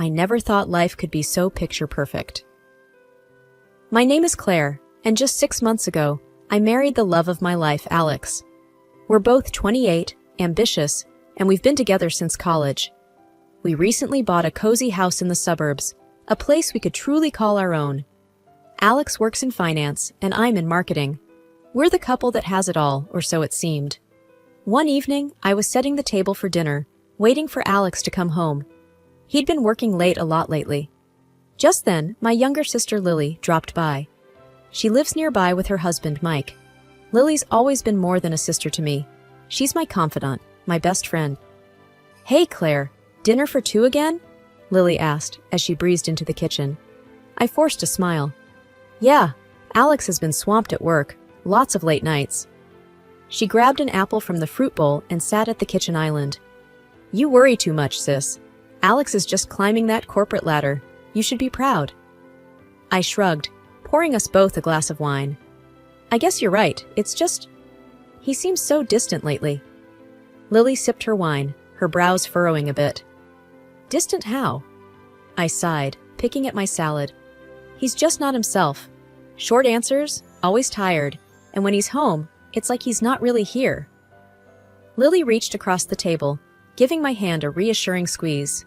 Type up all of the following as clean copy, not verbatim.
I never thought life could be so picture perfect. My name is Claire, and just 6 months ago, I married the love of my life, Alex. We're both 28, ambitious, and we've been together since college. We recently bought a cozy house in the suburbs, a place we could truly call our own. Alex works in finance, and I'm in marketing. We're the couple that has it all, or so it seemed. One evening, I was setting the table for dinner, waiting for Alex to come home. He'd been working late a lot lately. Just then, my younger sister Lily dropped by. She lives nearby with her husband, Mike. Lily's always been more than a sister to me. She's my confidant, my best friend. "Hey, Claire, dinner for two again?" Lily asked as she breezed into the kitchen. I forced a smile. "Yeah, Alex has been swamped at work, lots of late nights." She grabbed an apple from the fruit bowl and sat at the kitchen island. "You worry too much, sis. Alex is just climbing that corporate ladder. You should be proud." I shrugged, pouring us both a glass of wine. "I guess you're right, it's just... he seems so distant lately." Lily sipped her wine, her brows furrowing a bit. "Distant how?" I sighed, picking at my salad. "He's just not himself. Short answers, always tired, and when he's home, it's like he's not really here." Lily reached across the table, giving my hand a reassuring squeeze.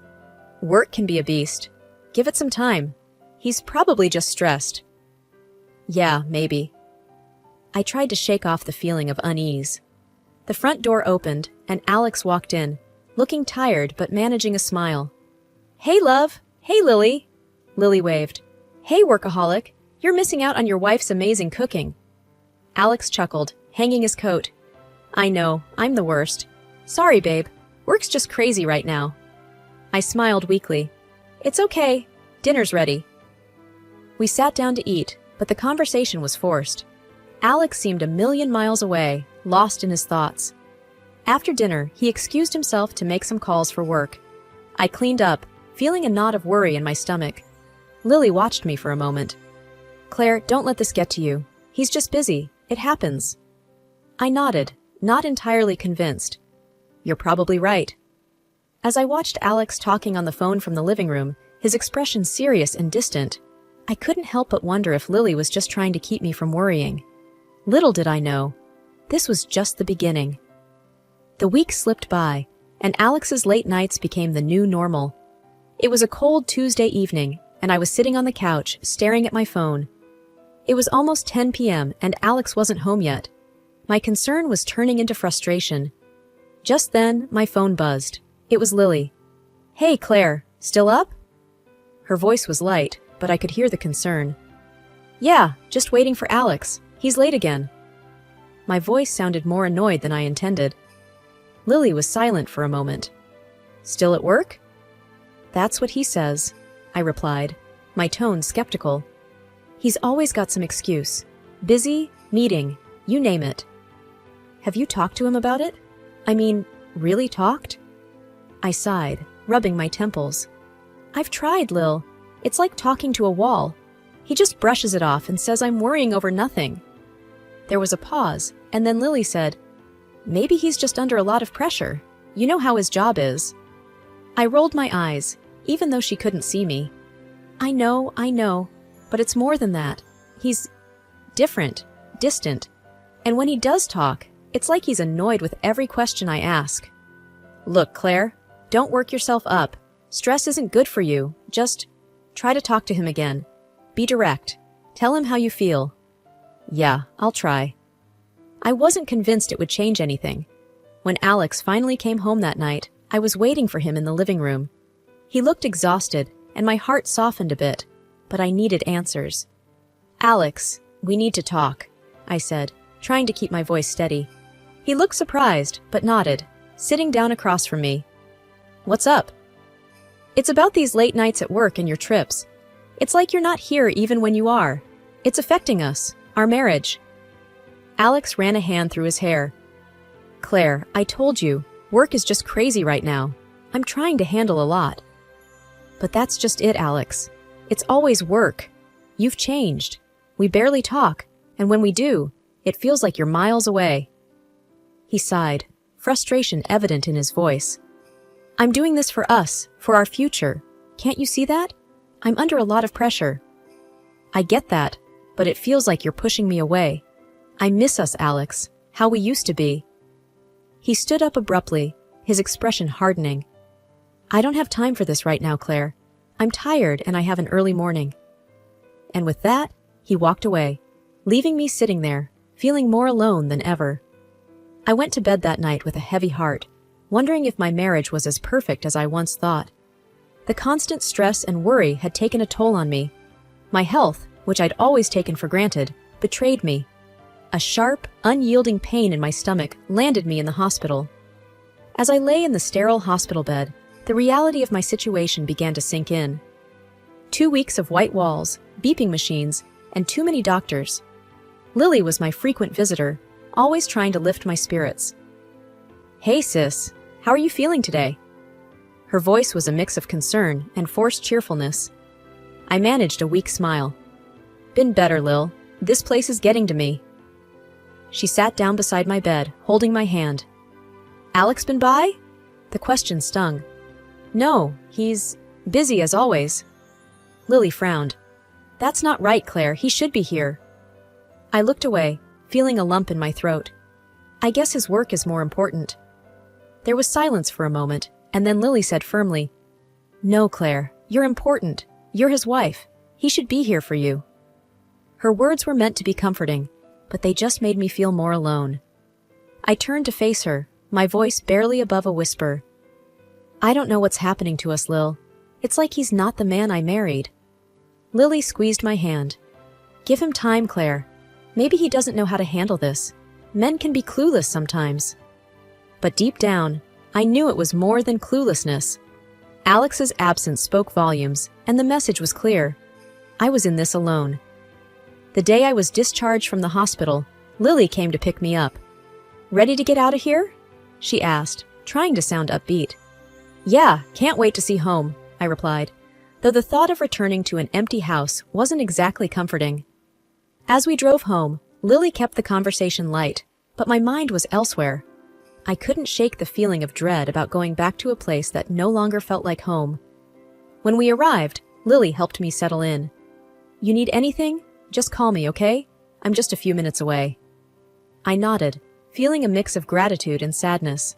"Work can be a beast. Give it some time. He's probably just stressed." "Yeah, maybe." I tried to shake off the feeling of unease. The front door opened, and Alex walked in, looking tired but managing a smile. "Hey, love. Hey, Lily." Lily waved. "Hey, workaholic. You're missing out on your wife's amazing cooking." Alex chuckled, hanging his coat. "I know, I'm the worst. Sorry, babe. Work's just crazy right now." I smiled weakly. "It's okay. Dinner's ready." We sat down to eat, but the conversation was forced. Alex seemed a million miles away, lost in his thoughts. After dinner, he excused himself to make some calls for work. I cleaned up, feeling a knot of worry in my stomach. Lily watched me for a moment. "Claire, don't let this get to you. He's just busy. It happens." I nodded, not entirely convinced. "You're probably right." As I watched Alex talking on the phone from the living room, his expression serious and distant, I couldn't help but wonder if Lily was just trying to keep me from worrying. Little did I know, this was just the beginning. The weeks slipped by, and Alex's late nights became the new normal. It was a cold Tuesday evening, and I was sitting on the couch, staring at my phone. It was almost 10 p.m., and Alex wasn't home yet. My concern was turning into frustration. Just then, my phone buzzed. It was Lily. "Hey, Claire, still up?" Her voice was light, but I could hear the concern. "Yeah, just waiting for Alex. He's late again." My voice sounded more annoyed than I intended. Lily was silent for a moment. "Still at work?" "That's what he says," I replied, my tone skeptical. "He's always got some excuse. Busy, meeting, you name it." "Have you talked to him about it? I mean, really talked?" I sighed, rubbing my temples. "I've tried, Lil. It's like talking to a wall. He just brushes it off and says I'm worrying over nothing." There was a pause, and then Lily said, "Maybe he's just under a lot of pressure. You know how his job is." I rolled my eyes, even though she couldn't see me. I know, but it's more than that. He's different, distant, and when he does talk, it's like he's annoyed with every question I ask." "Look, Claire, don't work yourself up. Stress isn't good for you. Just try to talk to him again. Be direct. Tell him how you feel." "Yeah, I'll try." I wasn't convinced it would change anything. When Alex finally came home that night, I was waiting for him in the living room. He looked exhausted, and my heart softened a bit, but I needed answers. "Alex, we need to talk," I said, trying to keep my voice steady. He looked surprised, but nodded, sitting down across from me. "What's up?" "It's about these late nights at work and your trips. It's like you're not here even when you are. It's affecting us, our marriage." Alex ran a hand through his hair. "Claire, I told you, work is just crazy right now. I'm trying to handle a lot." "But that's just it, Alex. It's always work. You've changed. We barely talk, and when we do, it feels like you're miles away." He sighed, frustration evident in his voice. "I'm doing this for us, for our future. Can't you see that? I'm under a lot of pressure. I get that, but it feels like you're pushing me away. I miss us, Alex, how we used to be. He stood up abruptly, his expression hardening. I don't have time for this right now, Claire. I'm tired and I have an early morning. And with that, he walked away, leaving me sitting there, feeling more alone than ever. I went to bed that night with a heavy heart, wondering if my marriage was as perfect as I once thought. The constant stress and worry had taken a toll on me. My health, which I'd always taken for granted, betrayed me. A sharp, unyielding pain in my stomach landed me in the hospital. As I lay in the sterile hospital bed, the reality of my situation began to sink in. 2 weeks of white walls, beeping machines, and too many doctors. Lily was my frequent visitor, always trying to lift my spirits. Hey sis, how are you feeling today? Her voice was a mix of concern and forced cheerfulness. I managed a weak smile. Been better, Lil. This place is getting to me. She sat down beside my bed, holding my hand. Alex been by? The question stung. No, he's busy as always. Lily frowned. That's not right, Claire. He should be here. I looked away, feeling a lump in my throat. I guess his work is more important. There was silence for a moment, and then Lily said firmly, No, Claire, you're important. You're his wife. He should be here for you. Her words were meant to be comforting, but they just made me feel more alone. I turned to face her, my voice barely above a whisper. I don't know what's happening to us, Lil. It's like he's not the man I married. Lily squeezed my hand. Give him time, Claire. Maybe he doesn't know how to handle this. Men can be clueless sometimes. But deep down, I knew it was more than cluelessness. Alex's absence spoke volumes, and the message was clear. I was in this alone. The day I was discharged from the hospital, Lily came to pick me up. Ready to get out of here? She asked, trying to sound upbeat. Yeah, can't wait to see home, I replied, though the thought of returning to an empty house wasn't exactly comforting. As we drove home, Lily kept the conversation light, but my mind was elsewhere. I couldn't shake the feeling of dread about going back to a place that no longer felt like home. When we arrived, Lily helped me settle in. You need anything? Just call me, okay? I'm just a few minutes away. I nodded, feeling a mix of gratitude and sadness.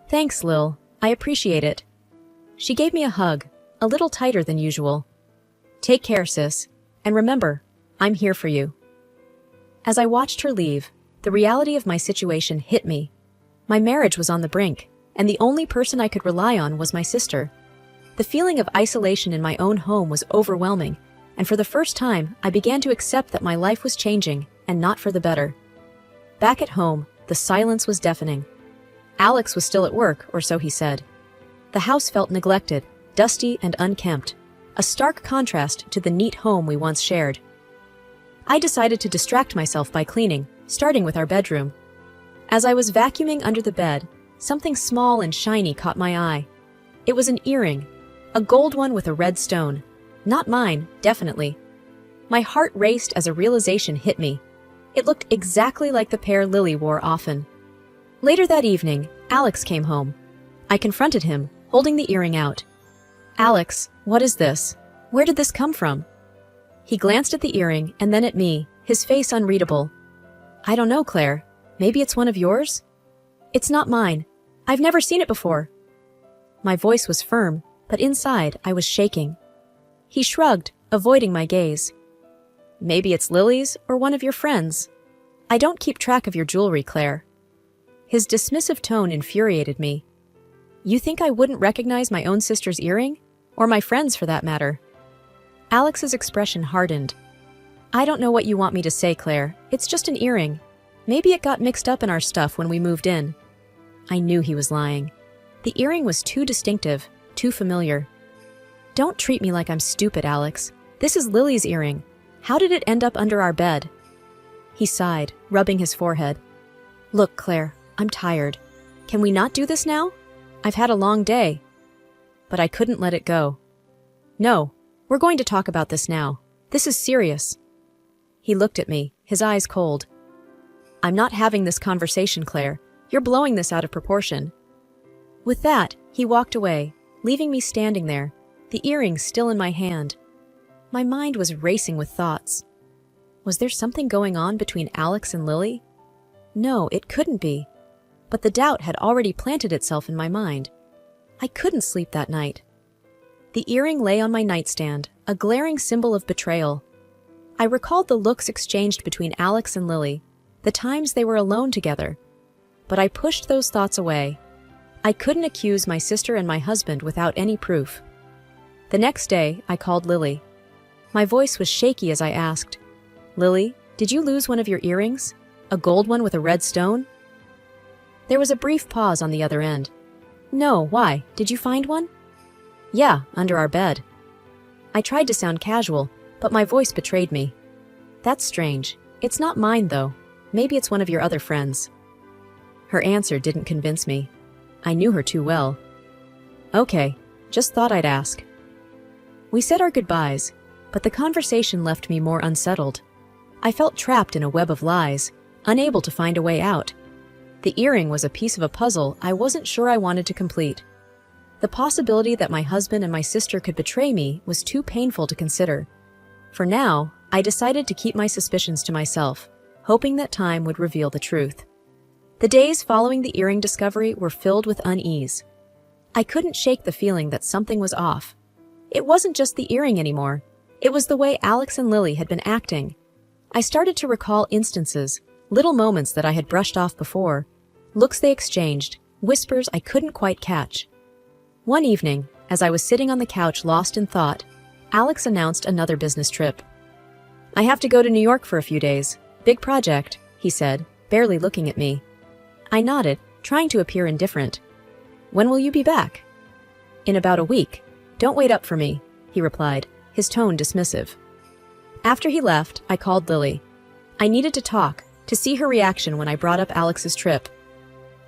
Thanks, Lil. I appreciate it. She gave me a hug, a little tighter than usual. Take care, sis. And remember, I'm here for you. As I watched her leave, the reality of my situation hit me. My marriage was on the brink, and the only person I could rely on was my sister. The feeling of isolation in my own home was overwhelming, and for the first time, I began to accept that my life was changing, and not for the better. Back at home, the silence was deafening. Alex was still at work, or so he said. The house felt neglected, dusty and unkempt, a stark contrast to the neat home we once shared. I decided to distract myself by cleaning, starting with our bedroom. As I was vacuuming under the bed, something small and shiny caught my eye. It was an earring, a gold one with a red stone. Not mine, definitely. My heart raced as a realization hit me. It looked exactly like the pair Lily wore often. Later that evening, Alex came home. I confronted him, holding the earring out. Alex, what is this? Where did this come from? He glanced at the earring and then at me, his face unreadable. I don't know, Claire. Maybe it's one of yours? It's not mine. I've never seen it before. My voice was firm, but inside I was shaking. He shrugged, avoiding my gaze. Maybe it's Lily's or one of your friends. I don't keep track of your jewelry, Claire. His dismissive tone infuriated me. You think I wouldn't recognize my own sister's earring? Or my friend's, for that matter? Alex's expression hardened. I don't know what you want me to say, Claire. It's just an earring. Maybe it got mixed up in our stuff when we moved in. I knew he was lying. The earring was too distinctive, too familiar. Don't treat me like I'm stupid, Alex. This is Lily's earring. How did it end up under our bed? He sighed, rubbing his forehead. Look, Claire, I'm tired. Can we not do this now? I've had a long day. But I couldn't let it go. No, we're going to talk about this now. This is serious. He looked at me, his eyes cold. I'm not having this conversation, Claire. You're blowing this out of proportion. With that, he walked away, leaving me standing there, the earrings still in my hand. My mind was racing with thoughts. Was there something going on between Alex and Lily? No, it couldn't be. But the doubt had already planted itself in my mind. I couldn't sleep that night. The earring lay on my nightstand, a glaring symbol of betrayal. I recalled the looks exchanged between Alex and Lily, the times they were alone together. But I pushed those thoughts away. I couldn't accuse my sister and my husband without any proof. The next day, I called Lily. My voice was shaky as I asked, "Lily, did you lose one of your earrings? A gold one with a red stone?" There was a brief pause on the other end. "No, why? Did you find one?" "Yeah, under our bed." I tried to sound casual, but my voice betrayed me. "That's strange. It's not mine, though. Maybe it's one of your other friends." Her answer didn't convince me. I knew her too well. "Okay, just thought I'd ask." We said our goodbyes, but the conversation left me more unsettled. I felt trapped in a web of lies, unable to find a way out. The earring was a piece of a puzzle I wasn't sure I wanted to complete. The possibility that my husband and my sister could betray me was too painful to consider. For now, I decided to keep my suspicions to myself, hoping that time would reveal the truth. The days following the earring discovery were filled with unease. I couldn't shake the feeling that something was off. It wasn't just the earring anymore. It was the way Alex and Lily had been acting. I started to recall instances, little moments that I had brushed off before, looks they exchanged, whispers I couldn't quite catch. One evening, as I was sitting on the couch lost in thought, Alex announced another business trip. "I have to go to New York for a few days. Big project," he said, barely looking at me. I nodded, trying to appear indifferent. "When will you be back?" "In about a week. Don't wait up for me," he replied, his tone dismissive. After he left, I called Lily. I needed to talk, to see her reaction when I brought up Alex's trip.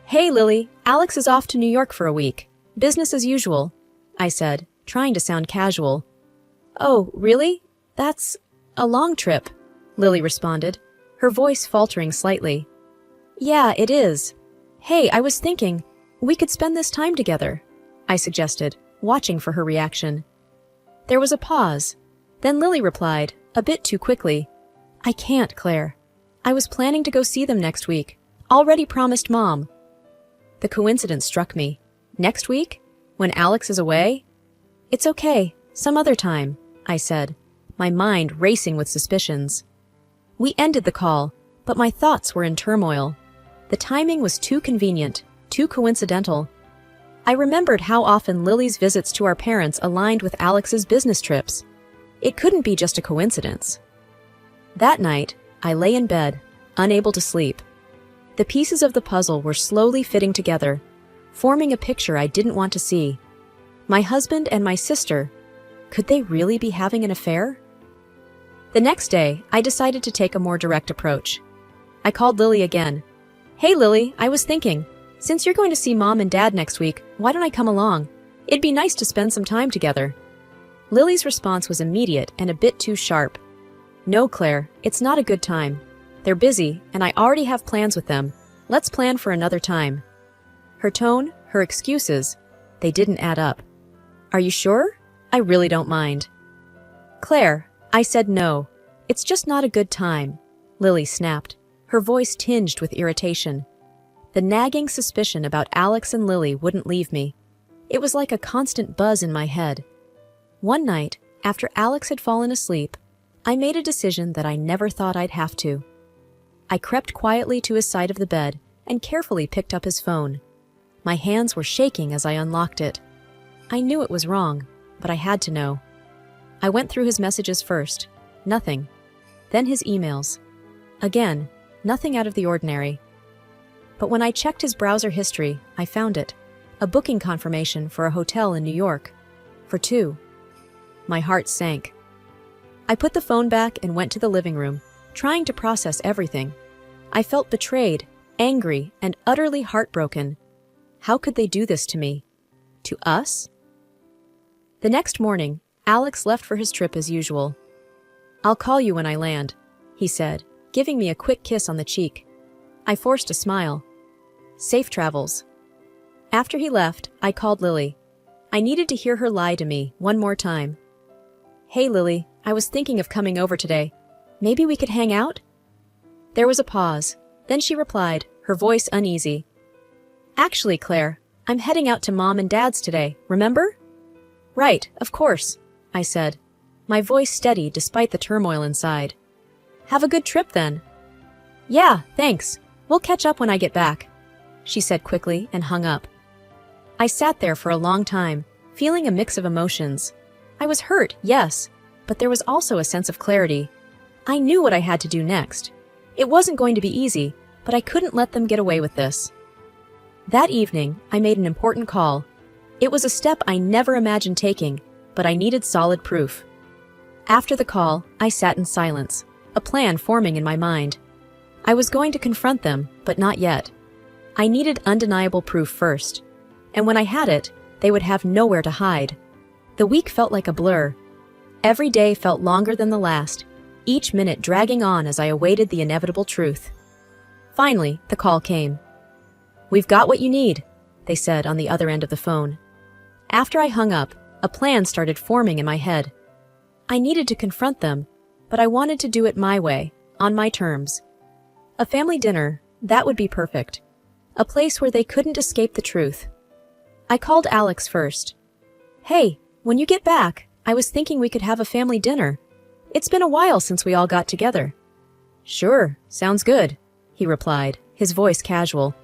"Hey, Lily, Alex is off to New York for a week. Business as usual," I said, trying to sound casual. "Oh, really? That's a long trip," Lily responded, her voice faltering slightly. "Yeah, it is. Hey, I was thinking, we could spend this time together," I suggested, watching for her reaction. There was a pause. Then Lily replied, a bit too quickly, "I can't, Claire. I was planning to go see them next week. Already promised Mom." The coincidence struck me. Next week? When Alex is away? "It's okay. Some other time," I said, my mind racing with suspicions. We ended the call, but my thoughts were in turmoil. The timing was too convenient, too coincidental. I remembered how often Lily's visits to our parents aligned with Alex's business trips. It couldn't be just a coincidence. That night, I lay in bed, unable to sleep. The pieces of the puzzle were slowly fitting together, forming a picture I didn't want to see. My husband and my sister, could they really be having an affair? The next day, I decided to take a more direct approach. I called Lily again. "Hey, Lily, I was thinking, since you're going to see Mom and Dad next week, why don't I come along? It'd be nice to spend some time together." Lily's response was immediate and a bit too sharp. "No, Claire, it's not a good time. They're busy, and I already have plans with them. Let's plan for another time." Her tone, her excuses, they didn't add up. "Are you sure? I really don't mind." "Claire," I said no. "It's just not a good time," Lily snapped, her voice tinged with irritation. The nagging suspicion about Alex and Lily wouldn't leave me. It was like a constant buzz in my head. One night, after Alex had fallen asleep, I made a decision that I never thought I'd have to. I crept quietly to his side of the bed and carefully picked up his phone. My hands were shaking as I unlocked it. I knew it was wrong, but I had to know. I went through his messages first. Nothing. Then his emails. Again, nothing out of the ordinary. But when I checked his browser history, I found it. A booking confirmation for a hotel in New York. For two. My heart sank. I put the phone back and went to the living room, trying to process everything. I felt betrayed, angry, and utterly heartbroken. How could they do this to me? To us? The next morning, Alex left for his trip as usual. "I'll call you when I land," he said, giving me a quick kiss on the cheek. I forced a smile. "Safe travels." After he left, I called Lily. I needed to hear her lie to me one more time. "Hey, Lily, I was thinking of coming over today. Maybe we could hang out?" There was a pause. Then she replied, her voice uneasy. "Actually, Claire, I'm heading out to Mom and Dad's today, remember?" "Right, of course," I said, my voice steady despite the turmoil inside. "Have a good trip then." "Yeah, thanks. We'll catch up when I get back," she said quickly and hung up. I sat there for a long time, feeling a mix of emotions. I was hurt, yes, but there was also a sense of clarity. I knew what I had to do next. It wasn't going to be easy, but I couldn't let them get away with this. That evening, I made an important call. It was a step I never imagined taking, but I needed solid proof. After the call, I sat in silence, a plan forming in my mind. I was going to confront them, but not yet. I needed undeniable proof first. And when I had it, they would have nowhere to hide. The week felt like a blur. Every day felt longer than the last, each minute dragging on as I awaited the inevitable truth. Finally, the call came. "We've got what you need," they said on the other end of the phone. After I hung up, a plan started forming in my head. I needed to confront them, but I wanted to do it my way, on my terms. A family dinner, that would be perfect. A place where they couldn't escape the truth. I called Alex first. "Hey, when you get back, I was thinking we could have a family dinner. It's been a while since we all got together." "Sure, sounds good," he replied, his voice casual.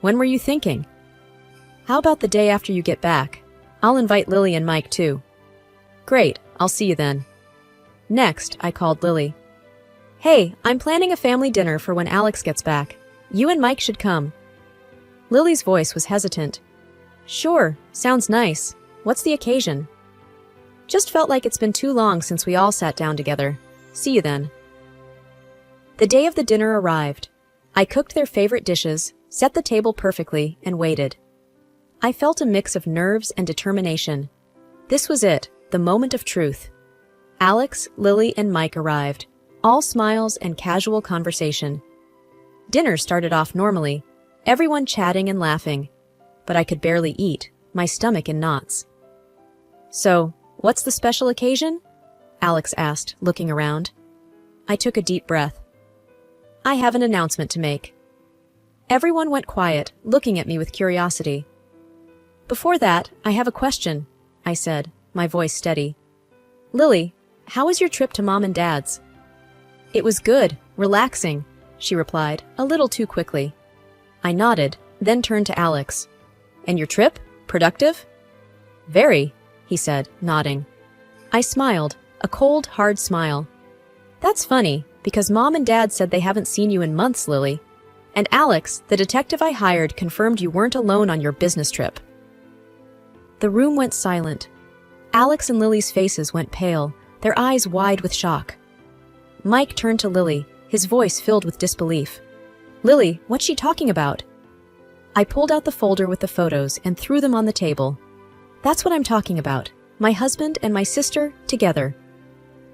"When were you thinking?" "How about the day after you get back? I'll invite Lily and Mike too." "Great, I'll see you then." Next, I called Lily. "Hey, I'm planning a family dinner for when Alex gets back. You and Mike should come." Lily's voice was hesitant. "Sure, sounds nice. What's the occasion?" "Just felt like it's been too long since we all sat down together. See you then." The day of the dinner arrived. I cooked their favorite dishes, set the table perfectly, and waited. I felt a mix of nerves and determination. This was it, the moment of truth. Alex, Lily, and Mike arrived, all smiles and casual conversation. Dinner started off normally, everyone chatting and laughing, but I could barely eat, my stomach in knots. "So, what's the special occasion?" Alex asked, looking around. I took a deep breath. "I have an announcement to make." Everyone went quiet, looking at me with curiosity. "Before that, I have a question," I said, my voice steady. "Lily, how was your trip to Mom and Dad's?" "It was good, relaxing," she replied, a little too quickly. I nodded, then turned to Alex. "And your trip? Productive?" "Very," he said, nodding. I smiled, a cold, hard smile. "That's funny, because Mom and Dad said they haven't seen you in months, Lily. And Alex, the detective I hired, confirmed you weren't alone on your business trip." The room went silent. Alex and Lily's faces went pale, their eyes wide with shock. Mike turned to Lily, his voice filled with disbelief. "Lily, what's she talking about?" I pulled out the folder with the photos and threw them on the table. "That's what I'm talking about. My husband and my sister, together."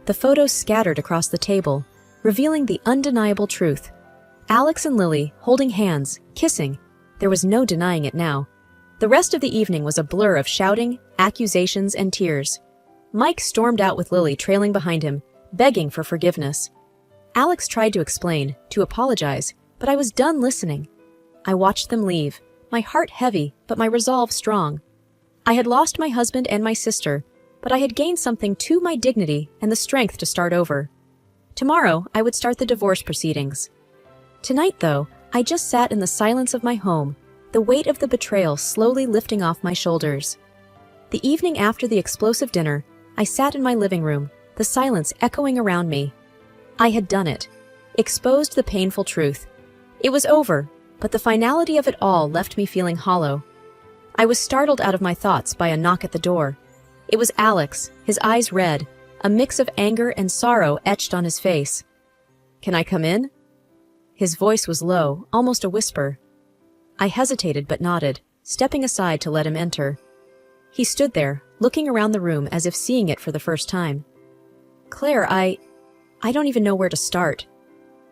The photos scattered across the table, revealing the undeniable truth. Alex and Lily, holding hands, kissing. There was no denying it now. The rest of the evening was a blur of shouting, accusations, and tears. Mike stormed out with Lily trailing behind him, begging for forgiveness. Alex tried to explain, to apologize, but I was done listening. I watched them leave, my heart heavy, but my resolve strong. I had lost my husband and my sister, but I had gained something to my dignity and the strength to start over. Tomorrow, I would start the divorce proceedings. Tonight, though, I just sat in the silence of my home, the weight of the betrayal slowly lifting off my shoulders. The evening after the explosive dinner, I sat in my living room, the silence echoing around me. I had done it, exposed the painful truth. It was over, but the finality of it all left me feeling hollow. I was startled out of my thoughts by a knock at the door. It was Alex, his eyes red, a mix of anger and sorrow etched on his face. "Can I come in?" His voice was low, almost a whisper. I hesitated but nodded, stepping aside to let him enter. He stood there, looking around the room as if seeing it for the first time. "Claire, I don't even know where to start."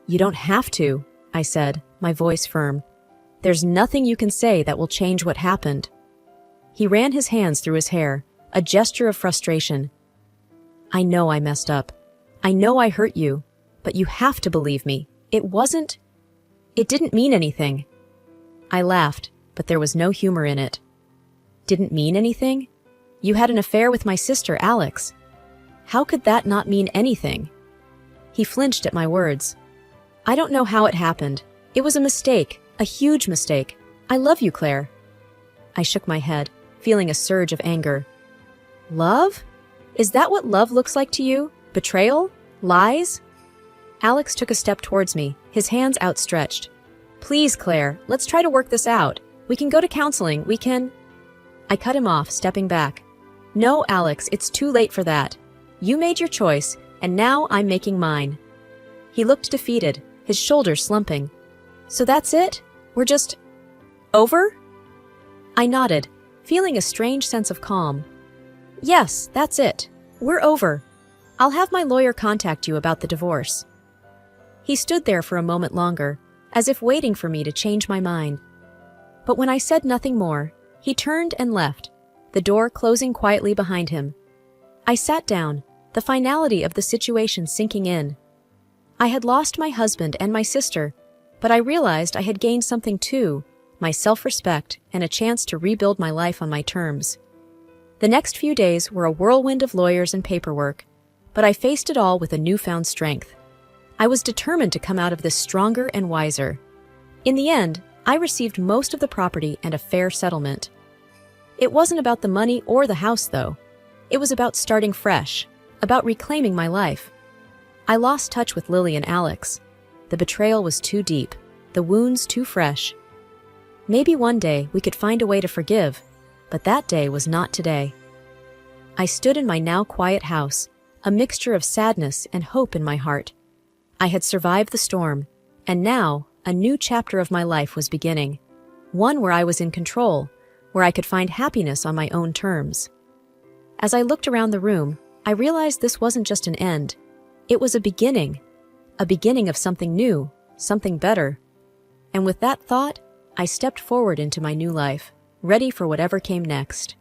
"You don't have to," I said, my voice firm. "There's nothing you can say that will change what happened." He ran his hands through his hair, a gesture of frustration. I know I messed up. I know I hurt you, but you have to believe me. It didn't mean anything. I laughed, but there was no humor in it. Didn't mean anything? You had an affair with my sister, Alex. How could that not mean anything? He flinched at my words. I don't know how it happened. It was a mistake, a huge mistake. I love you, Claire. I shook my head, feeling a surge of anger. Love? Is that what love looks like to you? Betrayal? Lies? Alex took a step towards me, his hands outstretched. Please, Claire, let's try to work this out. We can go to counseling, we can… I cut him off, stepping back. No, Alex, it's too late for that. You made your choice, and now I'm making mine. He looked defeated, his shoulders slumping. So that's it? We're just… over? I nodded, feeling a strange sense of calm. Yes, that's it. We're over. I'll have my lawyer contact you about the divorce. He stood there for a moment longer, as if waiting for me to change my mind. But when I said nothing more, he turned and left, the door closing quietly behind him. I sat down, the finality of the situation sinking in. I had lost my husband and my sister, but I realized I had gained something too, my self-respect and a chance to rebuild my life on my terms. The next few days were a whirlwind of lawyers and paperwork, but I faced it all with a newfound strength. I was determined to come out of this stronger and wiser. In the end, I received most of the property and a fair settlement. It wasn't about the money or the house, though. It was about starting fresh, about reclaiming my life. I lost touch with Lily and Alex. The betrayal was too deep, the wounds too fresh. Maybe one day we could find a way to forgive, but that day was not today. I stood in my now quiet house, a mixture of sadness and hope in my heart. I had survived the storm, and now a new chapter of my life was beginning, one where I was in control, where I could find happiness on my own terms. As I looked around the room, I realized this wasn't just an end. It was a beginning of something new, something better. And with that thought, I stepped forward into my new life, ready for whatever came next.